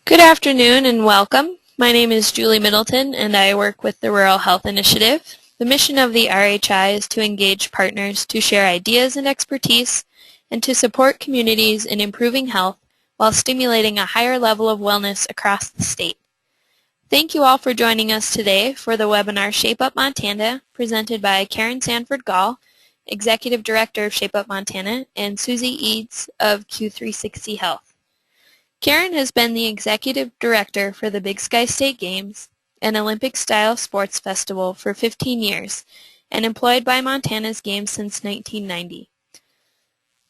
Good afternoon and welcome. My name is Julie Middleton and I work with the Rural Health Initiative. The mission of the RHI is to engage partners to share ideas and expertise and to support communities in improving health while stimulating a higher level of wellness across the state. Thank you all for joining us today for the webinar Shape Up Montana, presented by Karen Sanford Gall, Executive Director of Shape Up Montana, and Suzie Eades of Q360 Health. Karen has been the Executive Director for the Big Sky State Games, an Olympic-style sports festival, for 15 years, and employed by Montana's Games since 1990.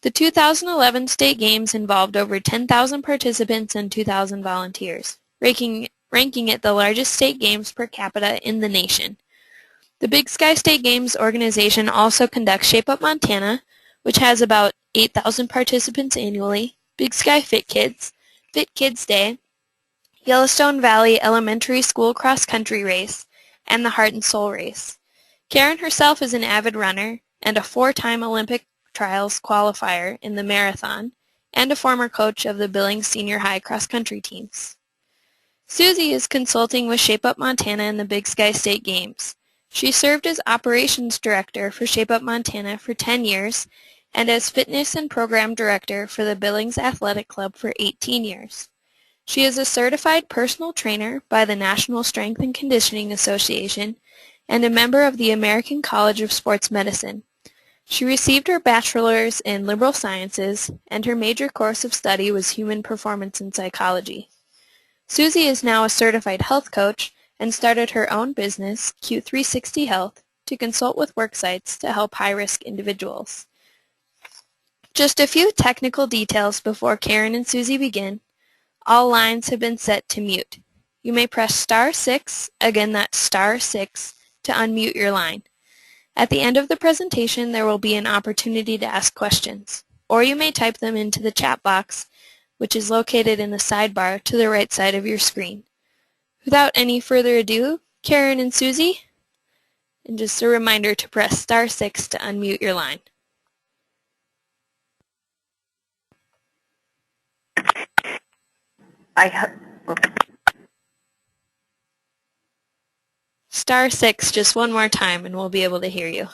The 2011 State Games involved over 10,000 participants and 2,000 volunteers, ranking it the largest state games per capita in the nation. The Big Sky State Games organization also conducts Shape Up Montana, which has about 8,000 participants annually, Big Sky Fit Kids, Fit Kids Day, Yellowstone Valley Elementary School Cross Country Race, and the Heart and Soul Race. Karen herself is an avid runner and a 4-time Olympic trials qualifier in the marathon, and a former coach of the Billings Senior High cross country teams. Suzie is consulting with Shape Up Montana in the Big Sky State Games. She served as Operations Director for Shape Up Montana for 10 years and as Fitness and Program Director for the Billings Athletic Club for 18 years. She is a certified personal trainer by the National Strength and Conditioning Association and a member of the American College of Sports Medicine. She received her bachelor's in liberal sciences, and her major course of study was human performance and psychology. Suzie is now a certified health coach and started her own business, Q360 Health, to consult with work sites to help high-risk individuals. Just a few technical details before Karen and Suzie begin. All lines have been set to mute. You may press star 6, again that's star 6, to unmute your line. At the end of the presentation, there will be an opportunity to ask questions, or you may type them into the chat box, which is located in the sidebar to the right side of your screen. Without any further ado, Karen and Suzie, and just a reminder to press star 6 to unmute your line. Star 6 just one more time and we'll be able to hear you.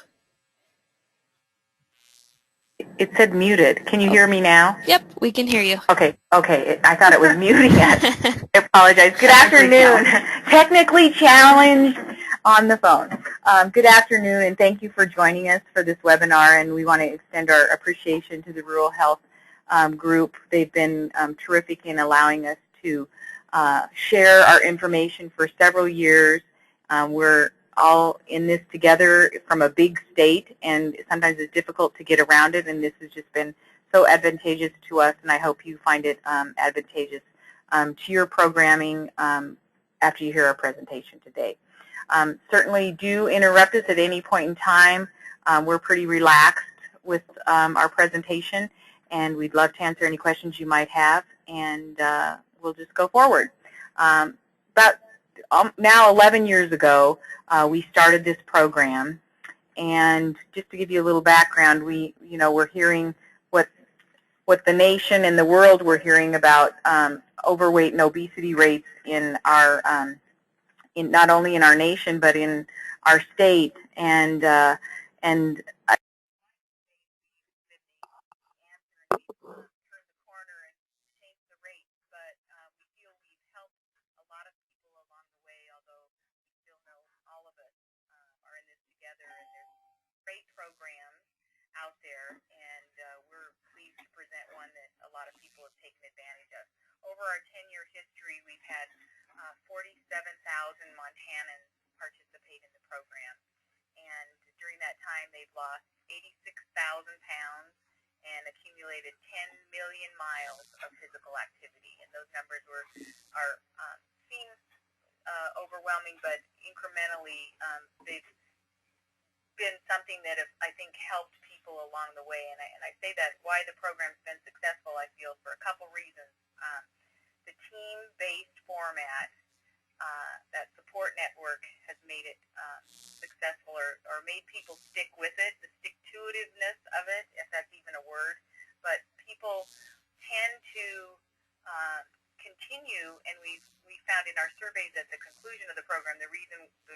It said muted. Can you hear me now? Yep, we can hear you. Okay. I thought it was muting it. I apologize. Good afternoon. Technically challenged on the phone. Good afternoon, and thank you for joining us for this webinar, and we want to extend our appreciation to the Rural Health Group. They've been terrific in allowing us to share our information for several years. We're all in this together from a big state, and sometimes it's difficult to get around it, and this has just been so advantageous to us, and I hope you find it advantageous to your programming after you hear our presentation today. Certainly do interrupt us at any point in time. We're pretty relaxed with our presentation, and we'd love to answer any questions you might have, and we'll just go forward. About now 11 years ago, we started this program, and just to give you a little background, we're hearing what the nation and the world were hearing about overweight and obesity rates in our not only in our nation but in our state, and programs out there, and we're pleased to present one that a lot of people have taken advantage of. Over our 10-year history, we've had 47,000 Montanans participate in the program, and during that time they've lost 86,000 pounds and accumulated 10 million miles of physical activity, and those numbers seem overwhelming, but incrementally they've been something that have, I think, helped people along the way. And I say that why the program's been successful, I feel, for a couple reasons. The team-based format, that support network, has made it successful, or made people stick with it, the stick-to-itiveness of it, if that's even a word. But people tend to continue and we found in our surveys at the conclusion of the program, the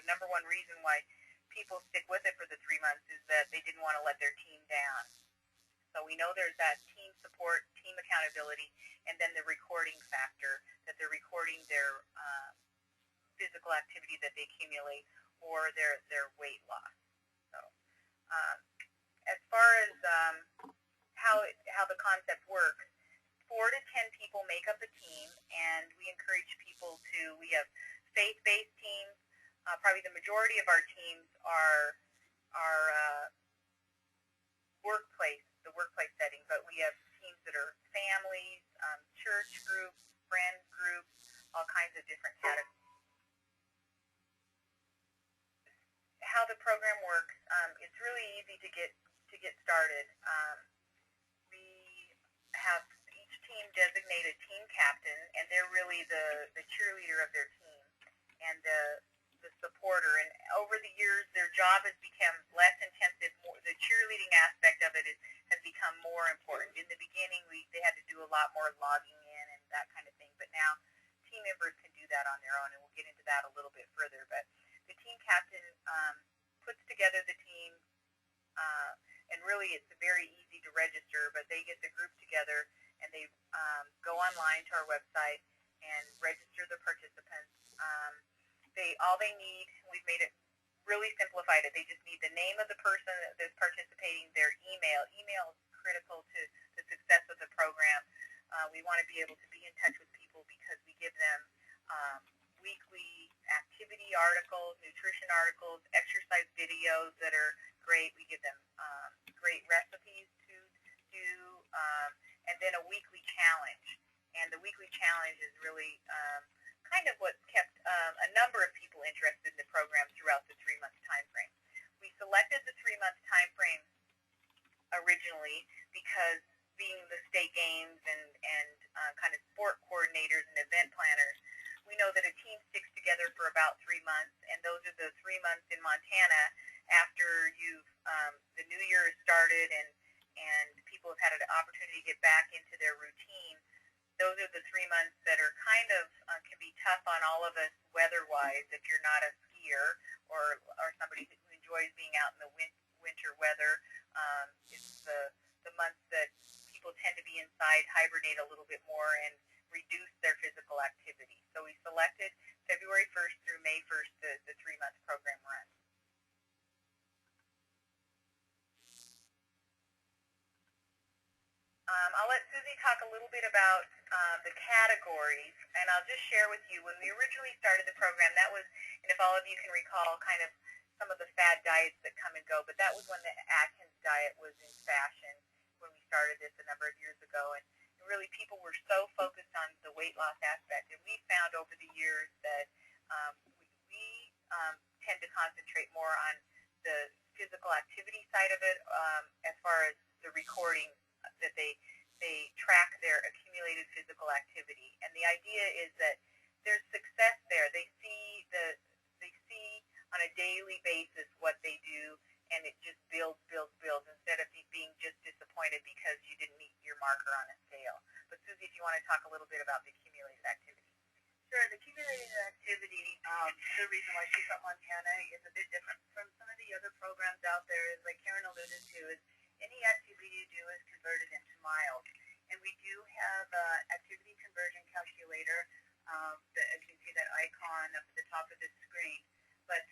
number one reason why people stick with it for the 3 months is that they didn't want to let their team down. So we know there's that team support, team accountability, and then the recording factor, that they're recording their physical activity that they accumulate or their weight loss. So as far as how the concept works, 4 to 10 people make up a team, and we encourage people to, we have faith-based teams. Probably the majority of our teams are the workplace setting, but we have teams that are families, church groups, friend groups, all kinds of different categories. How the program works, it's really easy to get started. We have each team designate a team captain, and they're really the cheerleader of their team and the supporter. And over the years, their job has become less intensive. The cheerleading aspect of it has become more important. In the beginning, they had to do a lot more logging in and that kind of thing, but now team members can do that on their own, and we'll get into that a little bit further. But the team captain puts together the team, and really it's very easy to register, but they get the group together and they go online to our website and register the participants. All they need, we've made it really simplified it. They just need the name of the person that's participating, their email. Email is critical to the success of the program. We want to be able to be in touch with people because we give them weekly activity articles, nutrition articles, exercise videos that are great. We give them great recipes to do, and then a weekly challenge. And the weekly challenge is really kind of what kept a number of people interested in the program throughout the 3-month time frame. We selected the 3-month time frame originally because being the state games and kind of sport coordinators and event planners, we know that a team sticks together for about 3 months, and those are the 3 months in Montana after the new year has started and people have had an opportunity to get back into their routine. Those are the 3 months that are kind of can be tough on all of us weather-wise if you're not a skier or somebody who enjoys being out in the winter weather. It's the months that people tend to be inside, hibernate a little bit more, and reduce their physical activity. So we selected February 1st through May 1st, the 3-month program runs. I'll let Suzie talk a little bit about the categories, and I'll just share with you, when we originally started the program, that was, and if all of you can recall, kind of some of the fad diets that come and go, but that was when the Atkins diet was in fashion when we started this a number of years ago, and really people were so focused on the weight loss aspect, and we found over the years that we tend to concentrate more on the physical activity side of it as far as the recording that they track their accumulated physical activity, and the idea is that there's success there. They see on a daily basis what they do, and it just builds instead of being just disappointed because you didn't meet your marker on a scale. But Suzie, if you want to talk a little bit about the accumulated activity. Sure. The accumulated activity, the reason why She's Up Montana is a bit different from some of the other programs out there, is like Karen alluded to, is any activity you do is converted into miles. And we do have an activity conversion calculator, as you can see that icon up at the top of the screen. But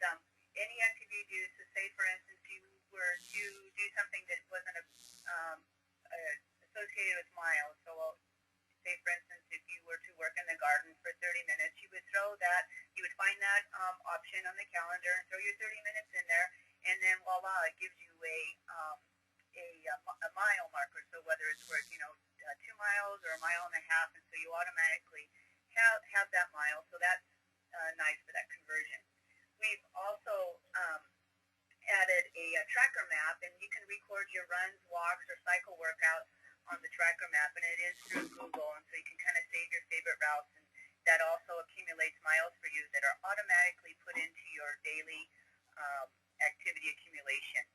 any activity you do, so say for instance you were to do something that wasn't associated with miles, so say for instance if you were to work in the garden for 30 minutes, you would find that option on the calendar and throw your 30 minutes in there, and then voila, it gives you a mile marker. So whether it's worth 2 miles or a mile and a half, and so you automatically have that mile. So that's nice for that conversion. We've also added a tracker map, and you can record your runs, walks, or cycle workouts on the tracker map, and it is through Google, and so you can kind of save your favorite routes, and that also accumulates miles for you that are automatically put into your daily activity accumulation.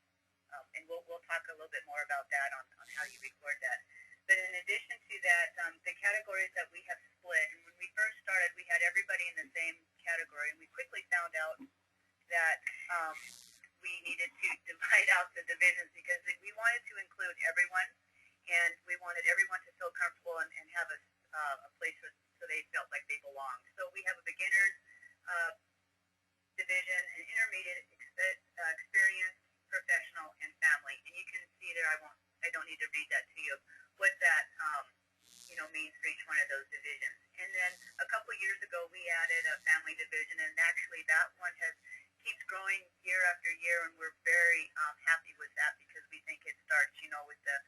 And we'll talk a little bit more about that on how you record that. But in addition to that, the categories that we have split, and when we first started, we division, and actually that one keeps growing year after year, and we're very happy with that because we think it starts, with the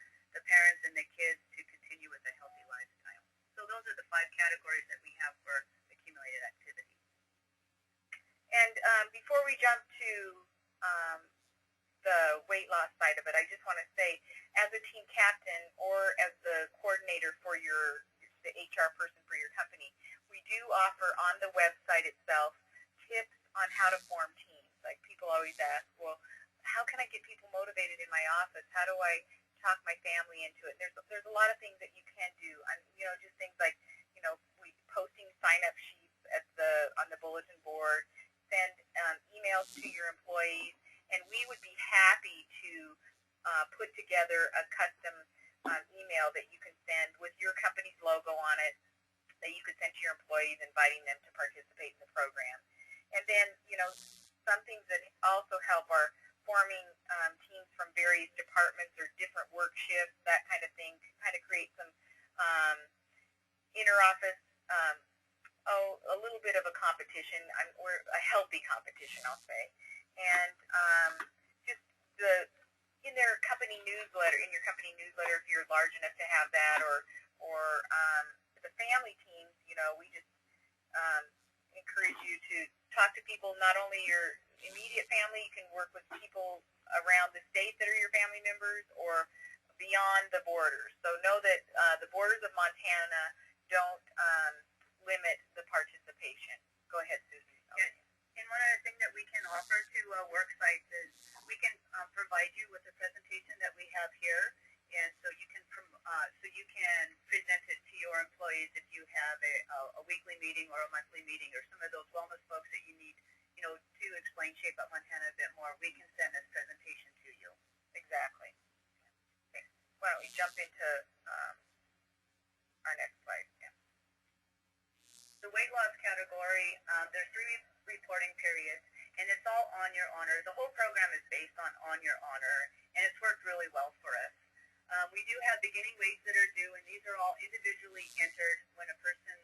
parents and the kids to continue with a healthy lifestyle. So those are the 5 categories that we have for accumulated activity. And before we jump to the weight loss side of it, I just want to say, as a team captain or as the coordinator for the HR person for your company, we do offer on the website itself tips on how to form teams. Like people always ask, well, how can I get people motivated in my office? How do I talk my family into it? There's a lot of things that you can do. Just things like, posting sign-up sheets on the bulletin board, send emails to your employees, and we would be happy to put together a custom email that you can send with your company's logo on it that you could send to your employees inviting them to participate in the program. And then, some things that also help are forming teams from various departments or different work shifts, that kind of thing, to kind of create some inter-office, a little bit of a competition, or a healthy competition, I'll say. And just in their company newsletter, if you're large enough to have that, or the family teams, we just encourage you to talk to people, not only your immediate family, you can work with people around the state that are your family members, or beyond the borders. So know that the borders of Montana don't limit the participation. Go ahead, Suzie. Yes. And one other thing that we can offer to work sites is we can provide you with a presentation that we have here, and so you can present it to your employees if you have a weekly meeting or a monthly meeting, or some of those wellness folks that you need, to explain Shape Up Montana a bit more. We can send this presentation to you. Exactly. Okay. Why don't we jump into our next slide? Yeah. The weight loss category, there's 3 reporting periods, and it's all on your honor. The whole program is based on your honor, and it's worked really well for us. We do have beginning weights that are due, and these are all individually entered. When a person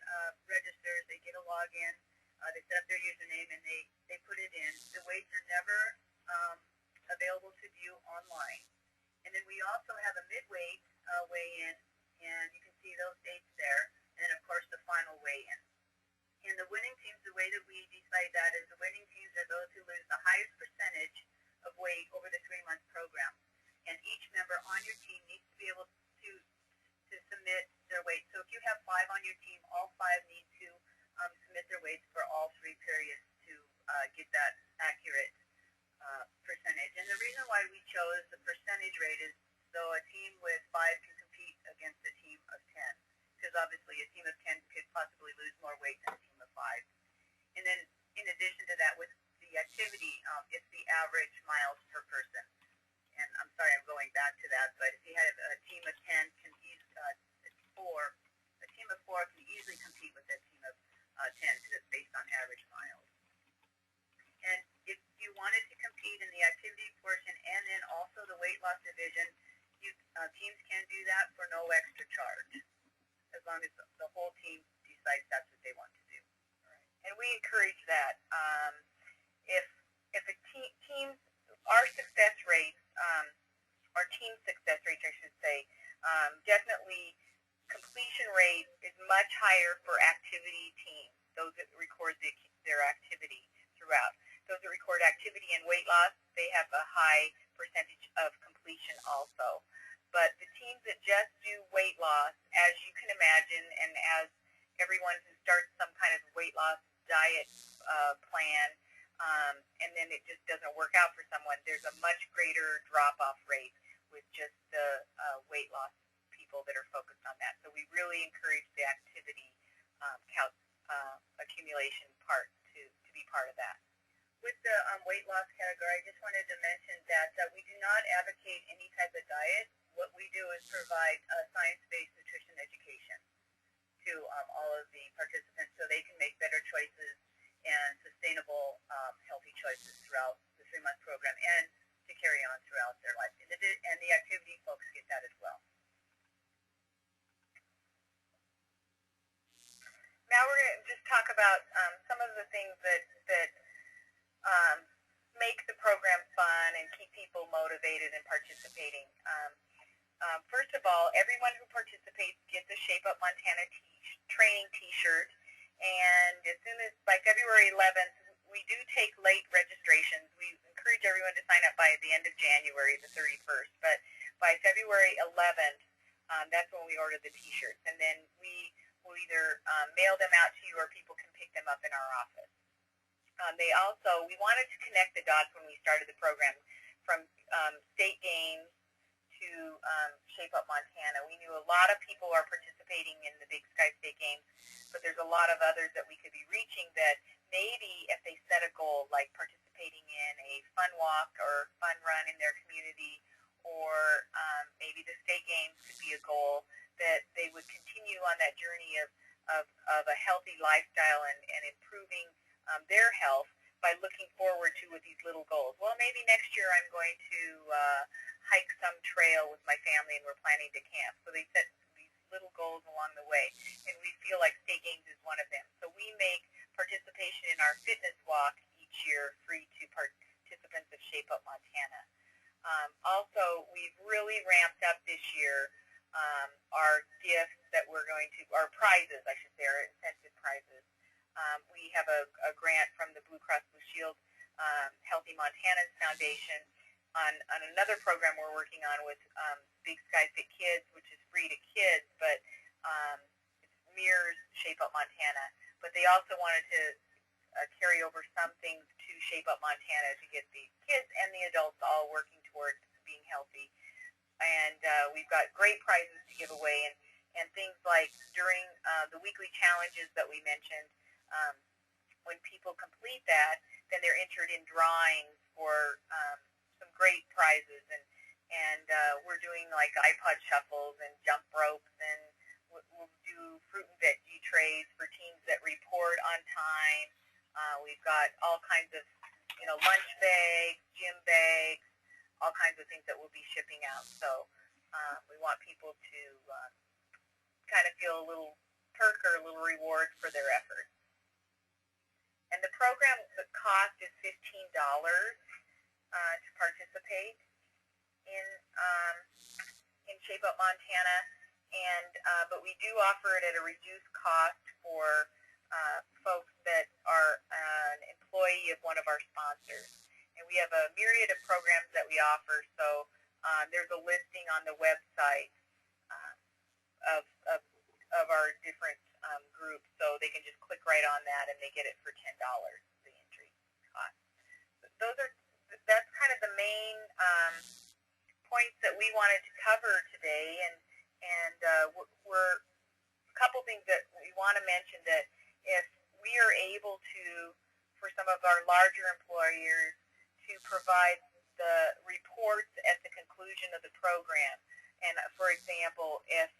registers, they get a login, they set up their username, and they put it in. The weights are never available to view online. And then we also have a mid-weight weigh-in, and you can see those dates there, and then, of course, the final weigh-in. And the winning teams, the way that we decide that is the winning teams are those who lose the highest percentage of weight over the 3-month program. And each member on your team needs to be able to submit their weight. So if you have 5 on your team, all 5 need to submit their weights for all 3 periods to get that accurate percentage. And the reason why we chose the percentage rate is so a team with 5 can compete against a team of 10. Because obviously a team of 10 could possibly lose more weight than a team of 5. And then in addition to that, with the activity, it's the average miles per person. And I'm sorry, I'm going back to that, but if you have a team of 10 a team of 4 can easily compete with a team of 10 because it's based on average miles. And if you wanted to compete in the activity portion and then also the weight loss division, teams can do that for no extra charge, as long as the whole team decides that's what they want to do. Right. And we encourage that. If a team, our success rates, our team success rates, I should say, definitely completion rate is much higher for activity teams, those that record their activity throughout. Those that record activity and weight loss, they have a high percentage of completion also. But the teams that just do weight loss, as you can imagine, and as everyone who starts some kind of weight loss diet plan, and then it just doesn't work out for someone, there's a much greater drop-off rate with just the weight loss people that are focused on that. So we really encourage the activity accumulation part to be part of that. With the weight loss category, I just wanted to mention that we do not advocate any type of diet. What we do is provide science-based nutrition education to all of the participants so they can make better choices and sustainable, healthy choices throughout the 3-month program and to carry on throughout their life. And the activity folks get that as well. Now we're going to just to talk about some of the things that make the program fun and keep people motivated and participating. First of all, everyone who participates gets a Shape Up Montana training T-shirt, and as soon as by February 11th, we do take late registrations. We encourage everyone to sign up by the end of January, the 31st, but by February 11th, that's when we order the T-shirts, and then we will either mail them out to you or people can pick them up in our office. We wanted to connect the dots when we started the program from state games to Shape Up Montana. We knew a lot of people are participating in the Big Sky State Games, but there's a lot of others that we could be reaching that maybe if they set a goal like participating in a fun walk or fun run in their community, or maybe the state games could be a goal, that they would continue on that journey of a healthy lifestyle and improving their health by looking forward to with these little goals. Well, maybe next year I'm going to hike some trail with my family and we're planning to camp. So they set these little goals along the way, and we feel like state games is one of them. So we make participation in our fitness walk each year free to participants of Shape Up Montana. Also, we've really ramped up this year our gifts that we're going to, our prizes, I should say, our incentive prizes. We have a grant from the Blue Cross Blue Shield Healthy Montana's Foundation on another program we're working on with Big Sky Fit Kids, which is free to kids, but it mirrors Shape Up Montana. But they also wanted to carry over some things to Shape Up Montana to get the kids and the adults all working towards being healthy. And we've got great prizes to give away, and things like during the weekly challenges that we mentioned, when people complete that, then they're entered in drawings for some great prizes, and we're doing like iPod shuffles and jump ropes, and we'll do fruit and veggie trays for teams that report on time. We've got all kinds of, lunch bags, gym bags, all kinds of things that we'll be shipping out. So we want people to kind of feel a little perk or a little reward for their effort. And the program, the cost is $15 to participate in Shape Up Montana, but we do offer it at a reduced cost for folks that are an employee of one of our sponsors. And we have a myriad of programs that we offer, so there's a listing on the website of our different groups, so they can just click right on that and they get it for $10, the entry cost. That's kind of the main points that we wanted to cover today, and we're a couple things that we want to mention, that if we are able to, for some of our larger employers, to provide the reports at the conclusion of the program. And for example, if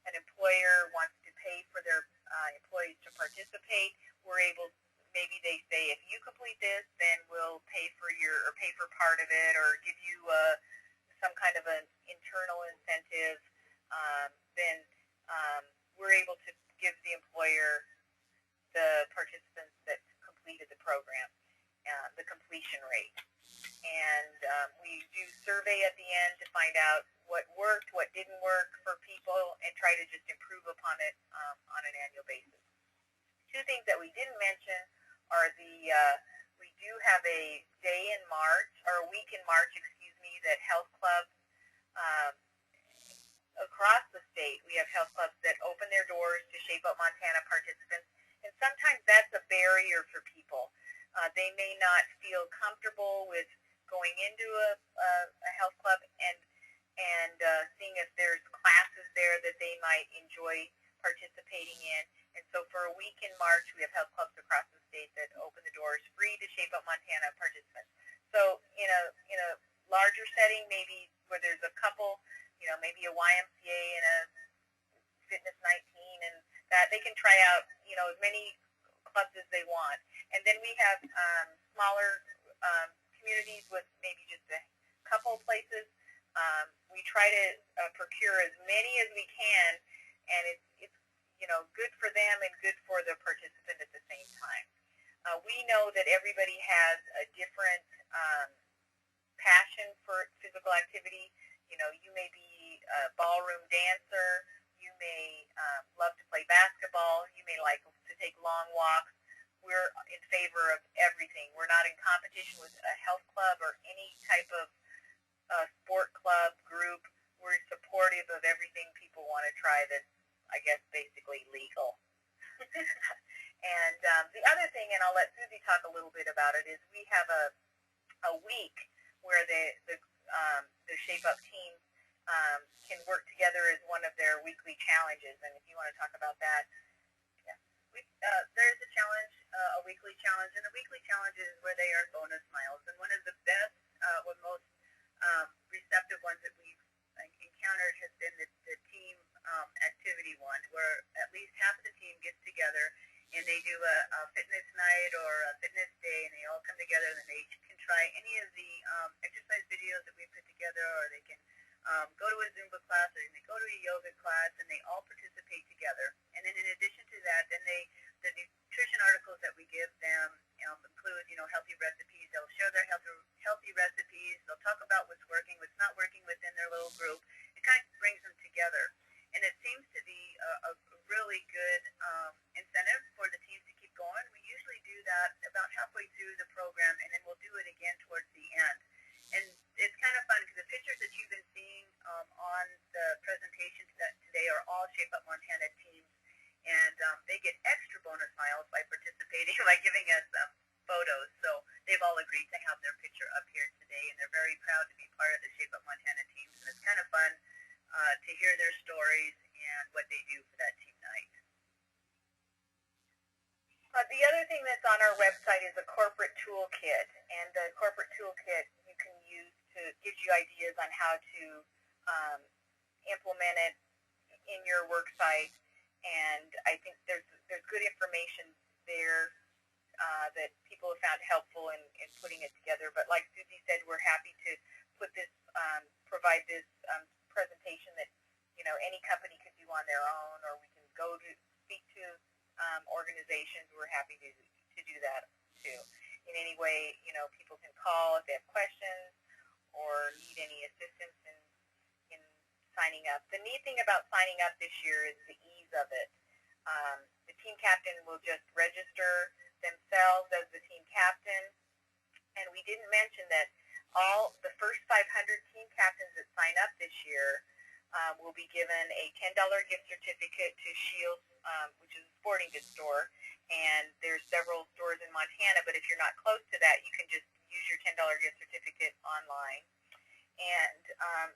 an employer wants to pay for their employees to participate, we're able, maybe they say, if you complete this, then we'll pay for part of it, or give you some kind of an internal incentive. Then we're able to give the employer the participants that completed the program, the completion rate. And we do survey at the end to find out what worked, what didn't work for people, and try to just improve upon it on an annual basis. Two things that we didn't mention are we do have a day in March, or a week in March, that health clubs across the state, we have health clubs that open their doors to Shape Up Montana participants, and sometimes that's a barrier for people. They may not feel comfortable with going into a health club and seeing if there's classes there that they might enjoy participating in. And so for a week in March, we have health clubs across the state that open the doors free to Shape Up Montana participants. So in a larger setting, maybe where there's a couple, maybe a YMCA and a Fitness 19, and that they can try out, as many clubs as they want. And then we have smaller communities with maybe just a couple places. We try to procure as many as we can, and it's good for them and good for the participant at the same time. We know that everybody has a different passion for physical activity. You may be a ballroom dancer. You may love to play basketball. You may like to take long walks. We're in favor of everything. We're not in competition with a health club or any type of sport club group. We're supportive of everything people want to try that's, I guess, basically legal. And the other thing, and I'll let Suzie talk a little bit about it, is we have a week where the Shape Up team can work together as one of their weekly challenges. And if you want to talk about that, there's a challenge, a weekly challenge, and the weekly challenge is where they earn bonus miles. And one of the best, most receptive ones that we've encountered has been the team activity one, where at least half of the team gets together and they do a fitness night or a fitness day, and they all come together and they can try any of the exercise videos that we put together, or they can go to a Zumba class, or they go to a yoga class, and they all participate together. And then in addition to that, then the nutrition articles that we give them include, healthy recipes. They'll share their healthy recipes. They'll talk about what's working, what's not working within their little group. It kind of brings them together. And it seems to be a really good incentive for the teams to keep going. We usually do that about halfway through the program, and then we'll do it again towards the end. And it's kind of fun because the pictures that you've been seeing on the presentation today are all Shape Up Montana teams, and they get extra bonus miles by participating, by giving us photos. So they've all agreed to have their picture up here today, and they're very proud to be part of the Shape Up Montana teams. And it's kind of fun to hear their stories and what they do for that team night. The other thing that's on our website is a corporate toolkit, and the corporate toolkit you can use gives you ideas on how to implement it in your work site, and I think there's good information there that people have found helpful in putting it together. But like Suzie said, we're happy to provide this presentation that any company could do on their own, or we can go to speak to organizations. We're happy to do that too. In any way, people can call if they have questions or need any assistance in signing up. The neat thing about signing up this year is the ease of it. The team captain will just register themselves as the team captain, and we didn't mention that all the first 500 team captains that sign up this year will be given a $10 gift certificate to Shields, which is a sporting goods store, and there's several stores in Montana, but if you're not close to that, you can just use your $10 gift certificate online. And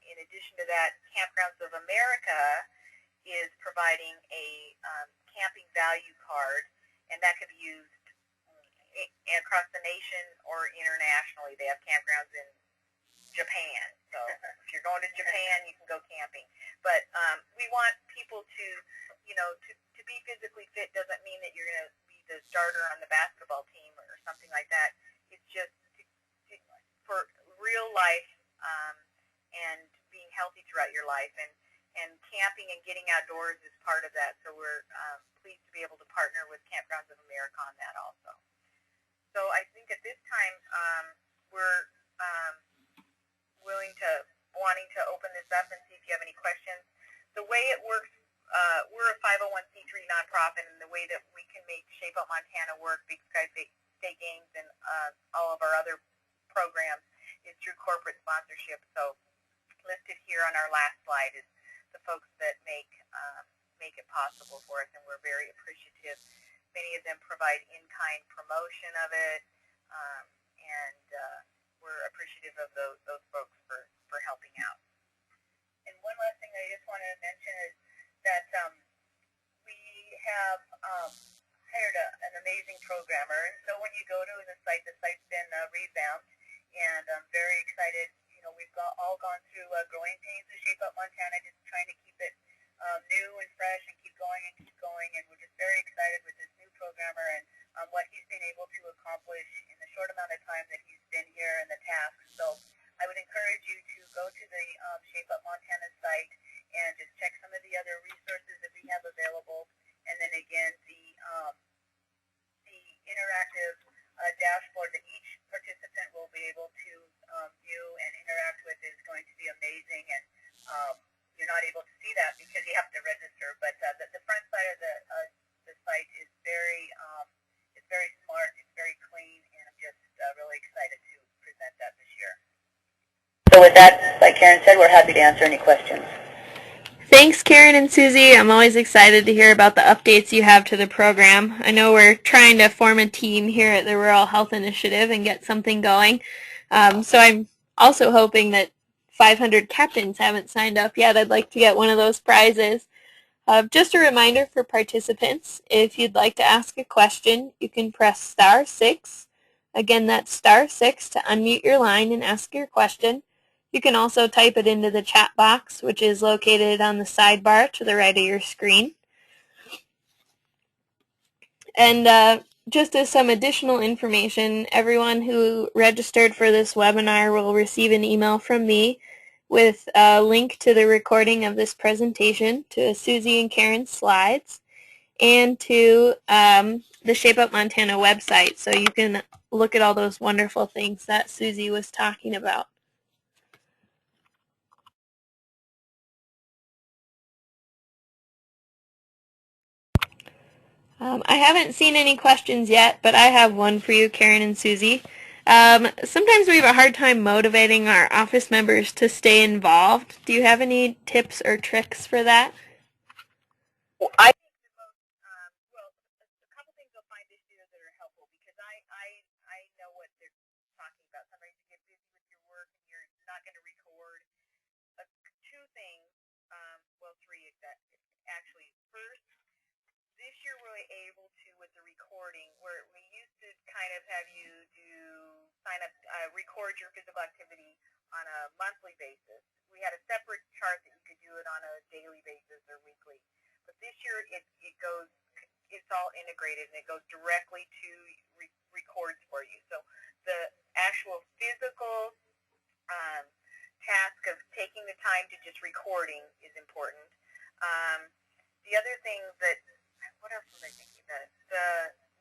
in addition to that, Campgrounds of America is providing a camping value card, and that could be used across the nation or internationally. They have campgrounds in Japan, so if you're going to Japan, you can go camping. But we want people to be physically fit doesn't mean that you're going to be the starter on the basketball team or something like that. It's just for real life and being healthy throughout your life. And camping and getting outdoors is part of that. So we're pleased to be able to partner with Campgrounds of America on that also. So I think at this time we're wanting to open this up and see if you have any questions. The way it works, we're a 501c3 nonprofit, and the way that we can make Shape Up Montana work, Big Sky State Games, and all of our other programs is through corporate sponsorship. So listed here on our last slide is the folks that make it possible for us, and we're very appreciative. Many of them provide in-kind promotion of it, and we're appreciative of those folks for helping out. And one last thing I just wanted to mention is that we have hired an amazing programmer, and so when you go to the site's been revamped, and I'm very excited. We've all gone through growing pains to Shape Up Montana, just trying to keep it new and fresh and keep going, and we're just very excited with this new programmer and what he's been able to accomplish in the short amount of time that he's been here in the task. So I would encourage you to go to the Shape Up Montana site and just check some of the other resources that we have available, So with that, like Karen said, we're happy to answer any questions. Thanks, Karen and Susie. I'm always excited to hear about the updates you have to the program. I know we're trying to form a team here at the Rural Health Initiative and get something going. So I'm also hoping that 500 captains haven't signed up yet. I'd like to get one of those prizes. Just a reminder for participants, if you'd like to ask a question, you can press *6. Again, that's *6 to unmute your line and ask your question. You can also type it into the chat box, which is located on the sidebar to the right of your screen. And just as some additional information, everyone who registered for this webinar will receive an email from me with a link to the recording of this presentation, to Susie and Karen's slides, and to the Shape Up Montana website, so you can look at all those wonderful things that Susie was talking about. I haven't seen any questions yet, but I have one for you, Karen and Susie. Sometimes we have a hard time motivating our office members to stay involved. Do you have any tips or tricks for that? Well, I think the most, well, a couple things you'll find this year that are helpful, because I know what they're talking about. Sometimes you get busy with your work and you're not going to record. Two things, well, three actually. First, this year we're able to, with the recording, where we used to kind of have you sign up, record your physical activity on a monthly basis. We had a separate chart that you could do it on a daily basis or weekly. But this year it's all integrated, and it goes directly to records for you. So the actual physical task of taking the time to just recording is important. The other thing that, what else was I thinking about?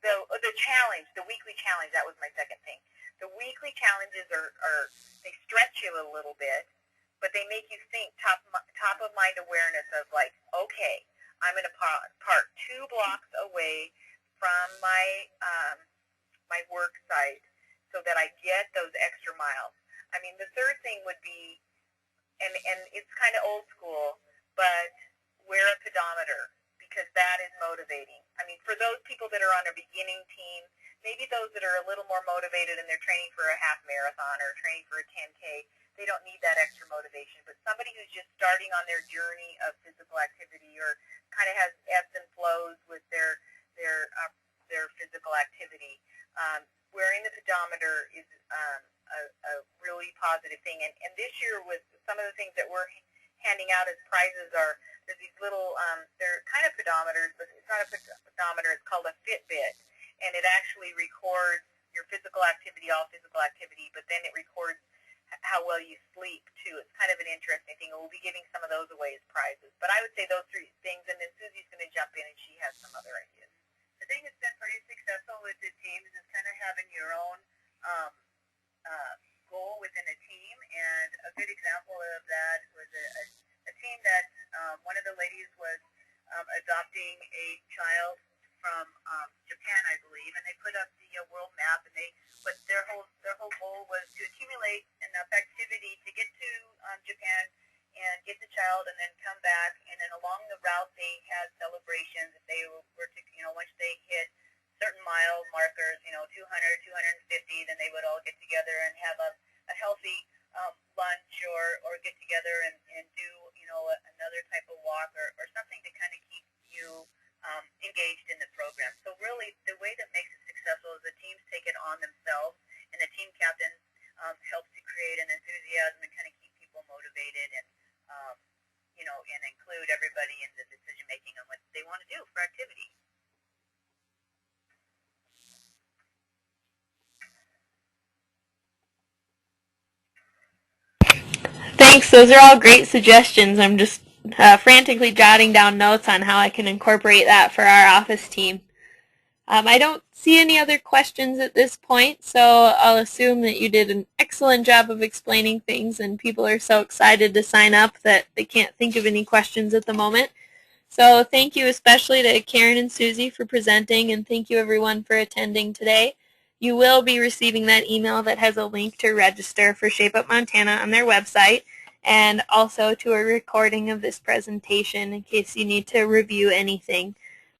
The challenge, the weekly challenge, that was my second thing. The weekly challenges they stretch you a little bit, but they make you think top of mind awareness of, like, okay, I'm going to park 2 blocks away from my my work site so that I get those extra miles. I mean, the third thing would be, and it's kind of old school, but wear a pedometer, because that is motivating. I mean, for those people that are on a beginning team, maybe those that are a little more motivated and they're training for a half marathon or training for a 10K, they don't need that extra motivation. But somebody who's just starting on their journey of physical activity, or kind of has ebbs and flows with their physical activity, wearing the pedometer is a really positive thing. And this year, with some of the things that we're handing out as prizes, there's these little, they're kind of pedometers, but it's not a pedometer, it's called a Fitbit. And it actually records your physical activity, all physical activity, but then it records how well you sleep, too. It's kind of an interesting thing. We'll be giving some of those away as prizes. But I would say those 3 things, and then Susie's going to jump in, and she has some other ideas. The thing that's been pretty successful with the teams is kind of having your own goal within a team. And a good example of that was a team that one of the ladies was adopting a child from Japan, I believe, and they put up the world map, and their whole goal was to accumulate enough activity to get to Japan and get the child, and then come back. And then along the route, they had celebrations. If they were to, once they hit certain mile markers, 200, 250, then they would all get together and have a healthy lunch, or get together and do, another type of walk or something to kind of keep you engaged in the program. So really, the way that makes it successful is the teams take it on themselves, and the team captain helps to create an enthusiasm and kind of keep people motivated, and and include everybody in the decision making on what they want to do for activity. Thanks. Those are all great suggestions. I'm just frantically jotting down notes on how I can incorporate that for our office team. I don't see any other questions at this point, so I'll assume that you did an excellent job of explaining things, and people are so excited to sign up that they can't think of any questions at the moment. So thank you especially to Karen and Susie for presenting, and thank you everyone for attending today. You will be receiving that email that has a link to register for Shape Up Montana on their website, and also to a recording of this presentation in case you need to review anything.